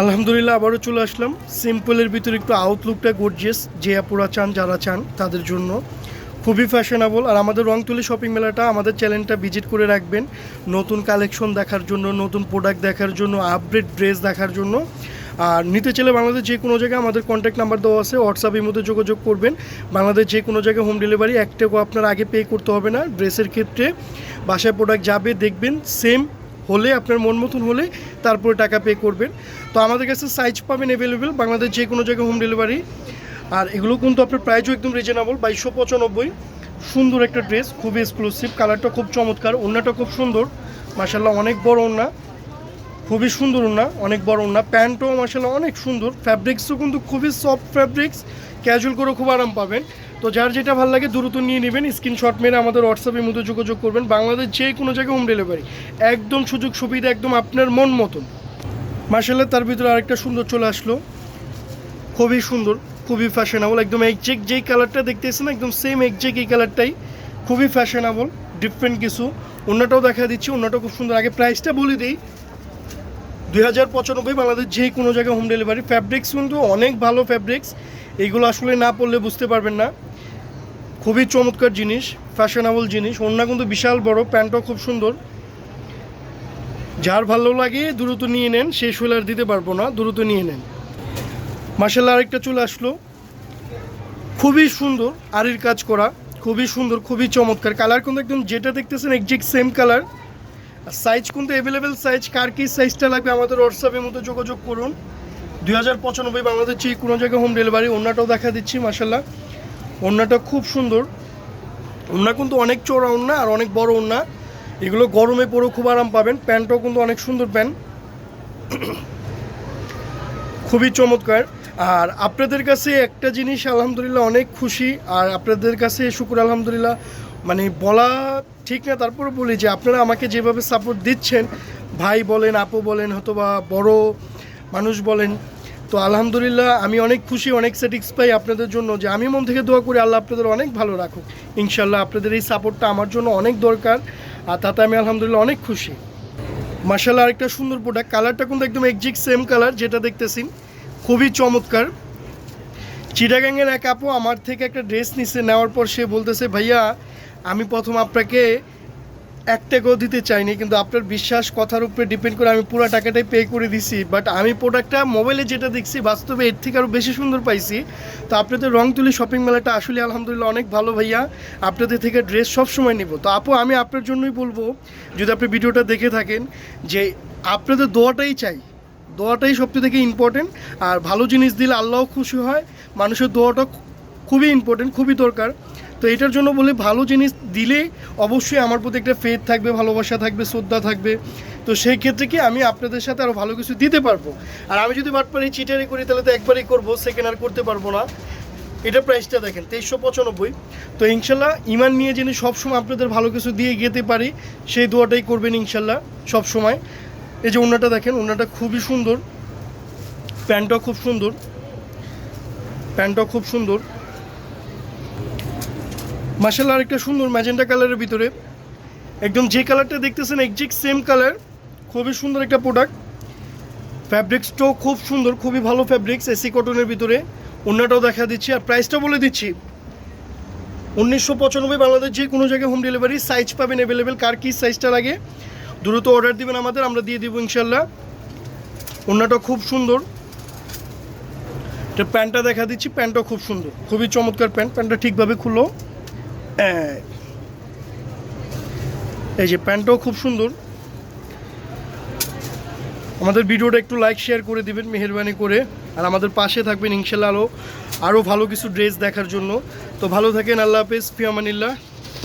আলহামদুলিল্লাহ আবারও চলে আসলাম সিম্পলের ভিতরে একটু আউটলুকটা গর্জিয়াস যে আপুরা চান যারা চান তাদের জন্য খুবই ফ্যাশনেবল। আর আমাদের রংতুলি শপিং মেলাটা আমাদের চ্যানেলটা ভিজিট করে রাখবেন নতুন কালেকশন দেখার জন্য, নতুন প্রোডাক্ট দেখার জন্য, আপডেট ড্রেস দেখার জন্য। আর নিতে চাইলে বাংলাদেশ যে কোনো জায়গায় আমাদের কন্ট্যাক্ট নাম্বার দেওয়া আছে, হোয়াটসঅ্যাপের মধ্যে যোগাযোগ করবেন। বাংলাদেশ যে কোনো জায়গায় হোম ডেলিভারি, এক টাকাও আপনার আগে পে করতে হবে না। ড্রেসের ক্ষেত্রে বাসায় প্রোডাক্ট যাবে, দেখবেন সেম হলে আপনার মন মতন হলে তারপরে টাকা পে করবেন। তো আমাদের কাছে সাইজ পাবেন অ্যাভেলেবেল বাংলাদেশ যে কোনো জায়গায় হোম ডেলিভারি। আর এগুলো কিন্তু আপনার প্রাইসও একদম রিজনেবল, 2295। সুন্দর একটা ড্রেস, খুবই এক্সক্লুসিভ, কালারটা খুব চমৎকার, ওড়নাটা খুব সুন্দর মাশাআল্লাহ, অনেক বড় ওড়না, খুবই সুন্দর ওড়না, অনেক বড় ওড়না। প্যান্টও মাশাআল্লাহ অনেক সুন্দর, ফ্যাব্রিক্সও কিন্তু খুবই সফট ফ্যাব্রিক্স, ক্যাজুয়াল করে খুব আরাম পাবেন। তো যার যেটা ভালো লাগে দ্রুত নিয়ে নেবেন, স্ক্রিনশট মেরে আমাদের হোয়াটসঅ্যাপের মধ্যে যোগাযোগ করবেন। বাংলাদেশ যে কোনো জায়গায় হোম ডেলিভারি, একদম সুযোগ সুবিধা, একদম আপনার মন মতন মাশাআল্লাহ। তার ভিতরে আরেকটা সুন্দর চলে আসলো, খুবই সুন্দর, খুবই ফ্যাশনেবল, একদম একজ্যাক্ট যেই কালারটা দেখতেছেন একদম সেম একজ্যাক্ট এই কালারটাই, খুবই ফ্যাশনেবল, ডিফারেন্ট কিছু। ওড়নাটাও দেখা দিচ্ছি, ওড়নাটা খুব সুন্দর। আগে প্রাইসটা বলে দিই, 2095 বাংলাদেশ যে কোনো জায়গায় হোম ডেলিভারি। ফ্যাব্রিক্স কিন্তু অনেক ভালো ফ্যাব্রিক্স, এইগুলো আসলে না পড়লে বুঝতে পারবেন না। খুবই চমৎকার জিনিস, ফ্যাশনেবল জিনিস। ওড়না কিন্তু বিশাল বড়, প্যান্টও খুব সুন্দর। যার ভালো লাগে দ্রুত নিয়ে নেন, শেষ হলে আর দিতে পারবো না, দ্রুত নিয়ে নেন। মাশাআল্লাহ আরেকটা চলে আসলো, খুবই সুন্দর, আরির কাজ করা, খুবই সুন্দর, খুবই চমৎকার। কালার কিন্তু একদম যেটা দেখতেছেন একজ্যাক্ট সেম কালার। সাইজ কিন্তু অ্যাভেলেবেল সাইজ, কার কি সাইজটা লাগবে আমাদের হোয়াটসঅ্যাপের মধ্যে যোগাযোগ করুন। 2095 বাংলাদেশ যে কোনো জায়গায় হোম ডেলিভারি। ওড়নাটাও দেখা দিচ্ছি মাশাআল্লাহ, ওড়নাটা খুব সুন্দর। ওড়না কিন্তু অনেক চওড়া ওড়না আর অনেক বড় ওড়না, এগুলো গরমে পরেও খুব আরাম পাবেন। প্যান্টটাও কিন্তু অনেক সুন্দর প্যান্ট, খুবই চমৎকার। আর আপনাদের কাছে একটা জিনিস আলহামদুলিল্লাহ অনেক খুশি, আর আপনাদের কাছে শুকর আলহামদুলিল্লাহ, মানে বলা ঠিক না, তারপরে বলি যে আপনারা আমাকে যেভাবে সাপোর্ট দিচ্ছেন, ভাই বলেন, আপু বলেন, অথবা বড় মানুষ বলেন, তো আলহামদুলিল্লাহ আমি অনেক খুশি, অনেক স্যাটিসফাই আপনাদের জন্য, যে আমি মন থেকে দোয়া করি আল্লাহ আপনাদের অনেক ভালো রাখুক ইনশাল্লাহ। আপনাদের এই সাপোর্টটা আমার জন্য অনেক দরকার, আর তাতে আমি আলহামদুলিল্লাহ অনেক খুশি মাশাআল্লাহ। আরেকটা সুন্দর প্রোডাক্ট, কালারটা কিন্তু একদম একজ্যাক্ট সেম কালার যেটা দেখতেছেন, খুবই চমৎকার। চিটাগাংয়ের এক আপু আমার থেকে একটা ড্রেস নিছে, নেওয়ার পর সে বলতেছে ভাইয়া আমি প্রথম আপনাকে 1 টাকাও দিতে চাইনি, কিন্তু আপনার বিশ্বাস কথার উপরে ডিপেন্ড করে আমি পুরো টাকাটাই পে করে দিছি, বাট আমি প্রোডাক্টটা মোবাইলে যেটা দেখছি বাস্তবে এর থেকে আরও বেশি সুন্দর পাইছি। তো আপনাদের রংতুলি শপিং মেলাটা আসলে আলহামদুলিল্লাহ অনেক ভালো ভাইয়া, আপনাদের থেকে ড্রেস সবসময় নেব। তো আপু আমি আপনার জন্যই বলবো, যদি আপনি ভিডিওটা দেখে থাকেন, যে আপনাদের দোয়াটাই চাই, দোয়াটাই সবচেয়ে থেকে ইম্পর্টেন্ট। আর ভালো জিনিস দিলে আল্লাহও খুশি হয়, মানুষের দোয়াটা খুবই ইম্পর্টেন্ট, খুবই দরকার। তো এটার জন্য বলে ভালো জিনিস দিলে অবশ্যই আমার প্রতি একটা ফেথ থাকবে, ভালোবাসা থাকবে, শ্রদ্ধা থাকবে। তো সেই ক্ষেত্রে কি আমি আপনাদের সাথে আরও ভালো কিছু দিতে পারবো। আর আমি যদি বাটপারি চিটারি করি তাহলে তো একবারই করবো, সেকেন্ড আর করতে পারবো না। এটা প্রাইসটা দেখেন 2395। তো ইনশাল্লাহ ইমান নিয়ে যিনি সবসময় আপনাদের ভালো কিছু দিয়ে যেতে পারি, সেই দোয়াটাই করবেন ইনশাল্লাহ সবসময়। এই যে ওড়নাটা দেখেন, ওড়নাটা খুবই সুন্দর, প্যান্টটাও খুব সুন্দর, প্যান্টটাও খুব সুন্দর মাশাআল্লাহ। আরেকটা সুন্দর ম্যাজেন্টা কালারের ভিতরে, একদম যে কালারটা দেখতেছেন একজ্যাক্ট সেম কালার, খুবই সুন্দর একটা প্রোডাক্ট। ফ্যাব্রিক্সটাও খুব সুন্দর, খুবই ভালো ফ্যাব্রিক্স, এসি কটনের ভিতরে। ওড়নাটাও দেখা দিচ্ছি, আর প্রাইসটা বলে দিচ্ছি 1995 বাংলাদেশ যে কোনো জায়গায় হোম ডেলিভারি। সাইজ পাবেন অ্যাভেলেবেল, কার কী সাইজটা লাগে দ্রুত অর্ডার দিবেন আমাদের, আমরা দিয়ে দিব ইনশাল্লাহ। ওড়নাটা খুব সুন্দর, এটা প্যান্টটা দেখা দিচ্ছি, প্যান্টটাও খুব সুন্দর, খুবই চমৎকার প্যান্ট। প্যান্টটা ঠিকভাবে খুললো, এই যে প্যান্টটাও খুব সুন্দর। আমাদের ভিডিওটা একটু লাইক শেয়ার করে দিবেন মেহেরবানি করে, আর আমাদের পাশে থাকবেন ইনশাল্লাহ আরও ভালো কিছু ড্রেস দেখার জন্য। তো ভালো থাকেন, আল্লাহ হাফেজ, ফি আমানিল্লাহ।